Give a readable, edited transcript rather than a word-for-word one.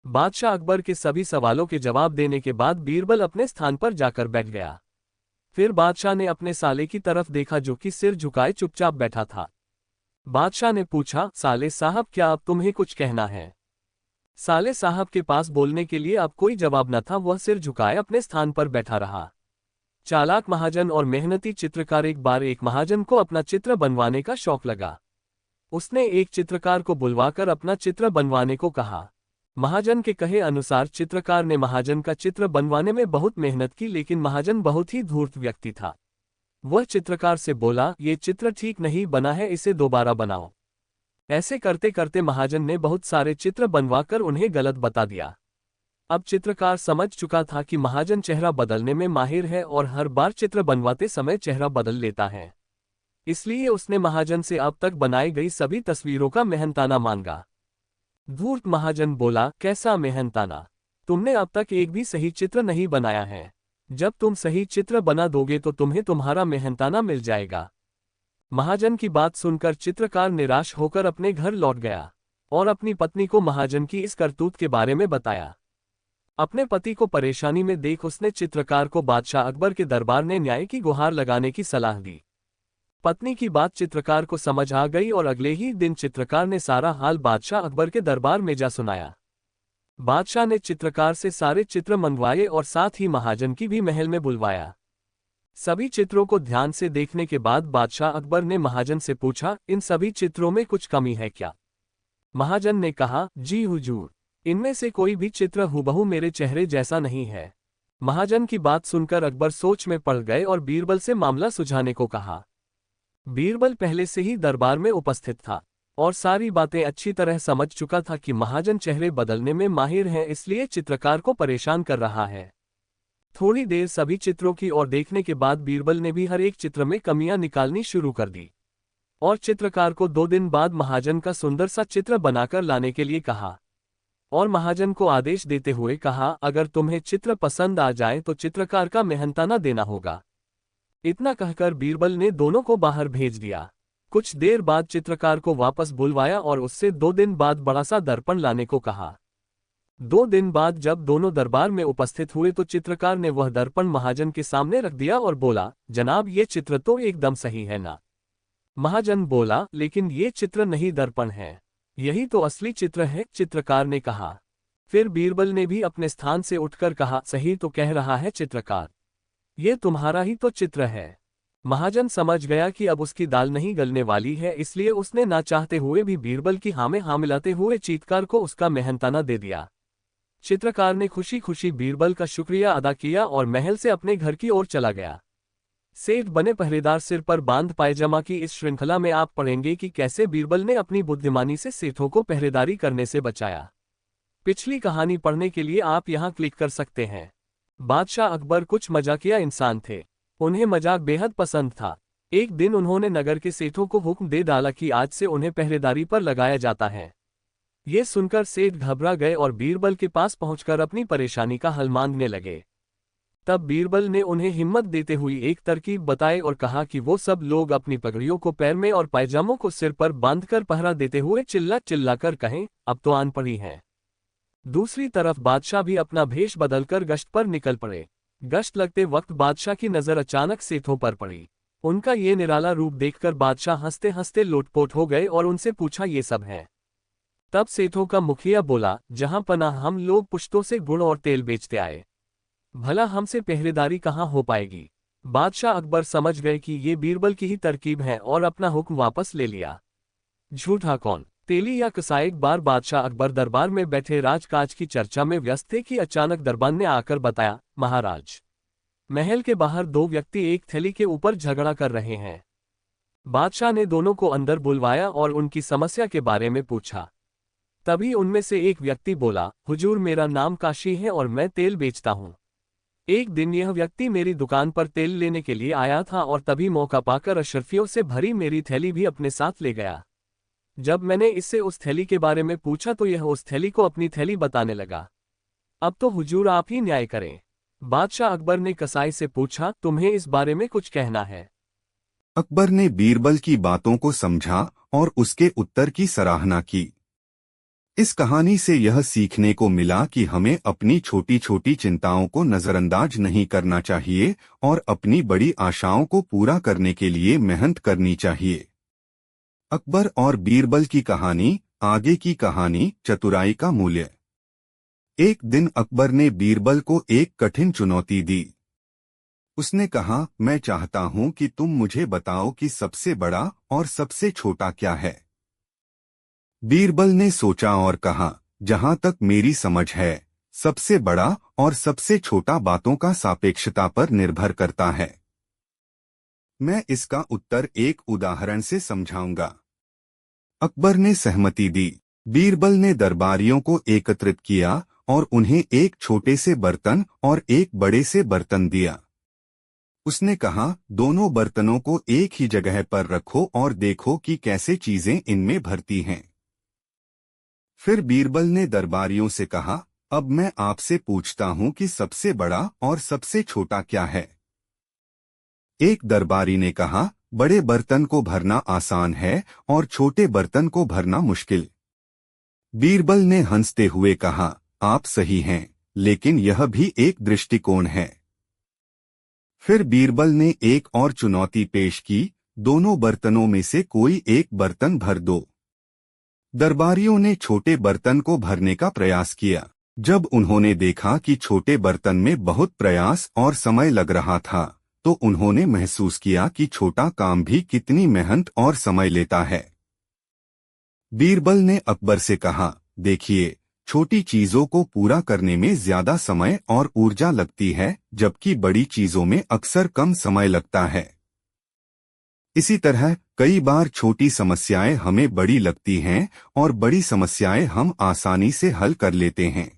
बादशाह अकबर के सभी सवालों के जवाब देने के बाद बीरबल अपने स्थान पर जाकर बैठ गया। फिर बादशाह ने अपने साले की तरफ देखा जो कि सिर झुकाए चुपचाप बैठा था। बादशाह ने पूछा, साले साहब क्या अब तुम्हें कुछ कहना है? साले साहब के पास बोलने के लिए अब कोई जवाब न था, वह सिर झुकाए अपने स्थान पर बैठा रहा। चालाक महाजन और मेहनती चित्रकार। एक बार एक महाजन को अपना चित्र बनवाने का शौक लगा। उसने एक चित्रकार को बुलवाकर अपना चित्र बनवाने को कहा। महाजन के कहे अनुसार चित्रकार ने महाजन का चित्र बनवाने में बहुत मेहनत की, लेकिन महाजन बहुत ही धूर्त व्यक्ति था। वह चित्रकार से बोला, ये चित्र ठीक नहीं बना है, इसे दोबारा बनाओ। ऐसे करते करते महाजन ने बहुत सारे चित्र बनवाकर उन्हें गलत बता दिया। अब चित्रकार समझ चुका था कि महाजन चेहरा बदलने में माहिर है और हर बार चित्र बनवाते समय चेहरा बदल लेता है। इसलिए उसने महाजन से अब तक बनाई गई सभी तस्वीरों का मेहनताना मांगा। धूर्त महाजन बोला, कैसा मेहनताना? तुमने अब तक एक भी सही चित्र नहीं बनाया है। जब तुम सही चित्र बना दोगे तो तुम्हें तुम्हारा मेहनताना मिल जाएगा। महाजन की बात सुनकर चित्रकार निराश होकर अपने घर लौट गया और अपनी पत्नी को महाजन की इस करतूत के बारे में बताया। अपने पति को परेशानी में देख उसने चित्रकार को बादशाह अकबर के दरबार में न्याय की गुहार लगाने की सलाह दी। पत्नी की बात चित्रकार को समझ आ गई और अगले ही दिन चित्रकार ने सारा हाल बादशाह अकबर के दरबार में जा सुनाया। बादशाह ने चित्रकार से सारे चित्र मंगवाए और साथ ही महाजन की भी महल में बुलवाया। सभी चित्रों को ध्यान से देखने के बाद बादशाह अकबर ने महाजन से पूछा, इन सभी चित्रों में कुछ कमी है क्या? महाजन ने कहा, जी हुजूर, इनमें से कोई भी चित्र हुबहू मेरे चेहरे जैसा नहीं है। महाजन की बात सुनकर अकबर सोच में पड़ गए और बीरबल से मामला सुझाने को कहा। बीरबल पहले से ही दरबार में उपस्थित था और सारी बातें अच्छी तरह समझ चुका था कि महाजन चेहरे बदलने में माहिर है, इसलिए चित्रकार को परेशान कर रहा है। थोड़ी देर सभी चित्रों की ओर देखने के बाद बीरबल ने भी हर एक चित्र में कमियां निकालनी शुरू कर दी और चित्रकार को 2 दिन बाद महाजन का सुंदर सा चित्र बनाकर लाने के लिए कहा और महाजन को आदेश देते हुए कहा, अगर तुम्हें चित्र पसंद आ जाए तो चित्रकार का मेहनताना देना होगा। इतना कहकर बीरबल ने दोनों को बाहर भेज दिया। कुछ देर बाद चित्रकार को वापस बुलवाया और उससे 2 दिन बाद बड़ा सा दर्पण लाने को कहा। 2 दिन बाद जब दोनों दरबार में उपस्थित हुए तो चित्रकार ने वह दर्पण महाजन के सामने रख दिया और बोला, जनाब ये चित्र तो एकदम सही है ना? महाजन बोला, लेकिन ये चित्र नहीं दर्पण है, यही तो असली चित्र है, चित्रकार ने कहा। फिर बीरबल ने भी अपने स्थान से उठकर कहा, सही तो कह रहा है चित्रकार, ये तुम्हारा ही तो चित्र है। महाजन समझ गया कि अब उसकी दाल नहीं गलने वाली है, इसलिए उसने ना चाहते हुए भी बीरबल की हाँ में हाँ मिलाते हुए चित्रकार को उसका मेहनताना दे दिया। चित्रकार ने खुशी खुशी बीरबल का शुक्रिया अदा किया और महल से अपने घर की ओर चला गया। सेठ बने पहरेदार सिर पर बांध पायजामा की इस श्रृंखला में आप पढ़ेंगे कि कैसे बीरबल ने अपनी बुद्धिमानी से सेठों को पहरेदारी करने से बचाया। पिछली कहानी पढ़ने के लिए आप यहाँ क्लिक कर सकते हैं। बादशाह अकबर कुछ मजाकिया इंसान थे, उन्हें मजाक बेहद पसंद था। एक दिन उन्होंने नगर के सेठों को हुक्म दे डाला कि आज से उन्हें पहरेदारी पर लगाया जाता है। ये सुनकर सेठ घबरा गए और बीरबल के पास पहुंचकर अपनी परेशानी का हल मांगने लगे। तब बीरबल ने उन्हें हिम्मत देते हुए एक तरकीब बताई और कहा कि वो सब लोग अपनी पगड़ियों को पैर में और पायजामों को सिर पर बांधकर पहरा देते हुए चिल्ला चिल्लाकर कहें, अब तो आन पड़ी हैं। दूसरी तरफ बादशाह भी अपना भेष बदलकर गश्त पर निकल पड़े। गश्त लगते वक्त बादशाह की नजर अचानक सेठों पर पड़ी। उनका ये निराला रूप देखकर बादशाह हंसते हंसते लोटपोट हो गए और उनसे पूछा, ये सब है? तब सेठों का मुखिया बोला, जहां पनाह हम लोग पुश्तों से गुड़ और तेल बेचते आए, भला हमसे पहरेदारी कहाँ हो पाएगी। बादशाह अकबर समझ गए कि ये बीरबल की ही तरकीब है और अपना हुक्म वापस ले लिया। झूठा कौन, तेली या कसाई? एक बार बादशाह अकबर दरबार में बैठे राजकाज की चर्चा में व्यस्त थे कि अचानक दरबान ने आकर बताया, महाराज, महल के बाहर 2 व्यक्ति एक थैली के ऊपर झगड़ा कर रहे हैं। बादशाह ने दोनों को अंदर बुलवाया और उनकी समस्या के बारे में पूछा। तभी उनमें से एक व्यक्ति बोला, हुजूर मेरा नाम काशी है और मैं तेल बेचता हूँ। एक दिन यह व्यक्ति मेरी दुकान पर तेल लेने के लिए आया था और तभी मौका पाकर अशर्फियों से भरी मेरी थैली भी अपने साथ ले गया। जब मैंने इससे उस थैली के बारे में पूछा तो यह उस थैली को अपनी थैली बताने लगा। अब तो हुजूर आप ही न्याय करें। बादशाह अकबर ने कसाई से पूछा, तुम्हें इस बारे में कुछ कहना है? अकबर ने बीरबल की बातों को समझा और उसके उत्तर की सराहना की। इस कहानी से यह सीखने को मिला कि हमें अपनी छोटी छोटी चिंताओं को नजरअंदाज नहीं करना चाहिए और अपनी बड़ी आशाओं को पूरा करने के लिए मेहनत करनी चाहिए। अकबर और बीरबल की कहानी। आगे की कहानी, चतुराई का मूल्य। एक दिन अकबर ने बीरबल को एक कठिन चुनौती दी। उसने कहा, मैं चाहता हूं कि तुम मुझे बताओ कि सबसे बड़ा और सबसे छोटा क्या है। बीरबल ने सोचा और कहा, जहां तक मेरी समझ है, सबसे बड़ा और सबसे छोटा बातों का सापेक्षता पर निर्भर करता है। मैं इसका उत्तर एक उदाहरण से समझाऊंगा। अकबर ने सहमति दी। बीरबल ने दरबारियों को एकत्रित किया और उन्हें एक छोटे से बर्तन और एक बड़े से बर्तन दिया। उसने कहा, दोनों बर्तनों को एक ही जगह पर रखो और देखो कि कैसे चीजें इनमें भरती हैं। फिर बीरबल ने दरबारियों से कहा, अब मैं आपसे पूछता हूं कि सबसे बड़ा और सबसे छोटा क्या है। एक दरबारी ने कहा, बड़े बर्तन को भरना आसान है और छोटे बर्तन को भरना मुश्किल। बीरबल ने हंसते हुए कहा, आप सही हैं, लेकिन यह भी एक दृष्टिकोण है। फिर बीरबल ने एक और चुनौती पेश की, दोनों बर्तनों में से कोई एक बर्तन भर दो। दरबारियों ने छोटे बर्तन को भरने का प्रयास किया। जब उन्होंने देखा कि छोटे बर्तन में बहुत प्रयास और समय लग रहा था, तो उन्होंने महसूस किया कि छोटा काम भी कितनी मेहनत और समय लेता है। बीरबल ने अकबर से कहा, देखिए, छोटी चीजों को पूरा करने में ज्यादा समय और ऊर्जा लगती है, जबकि बड़ी चीजों में अक्सर कम समय लगता है। इसी तरह कई बार छोटी समस्याएं हमें बड़ी लगती हैं और बड़ी समस्याएं हम आसानी से हल कर लेते हैं।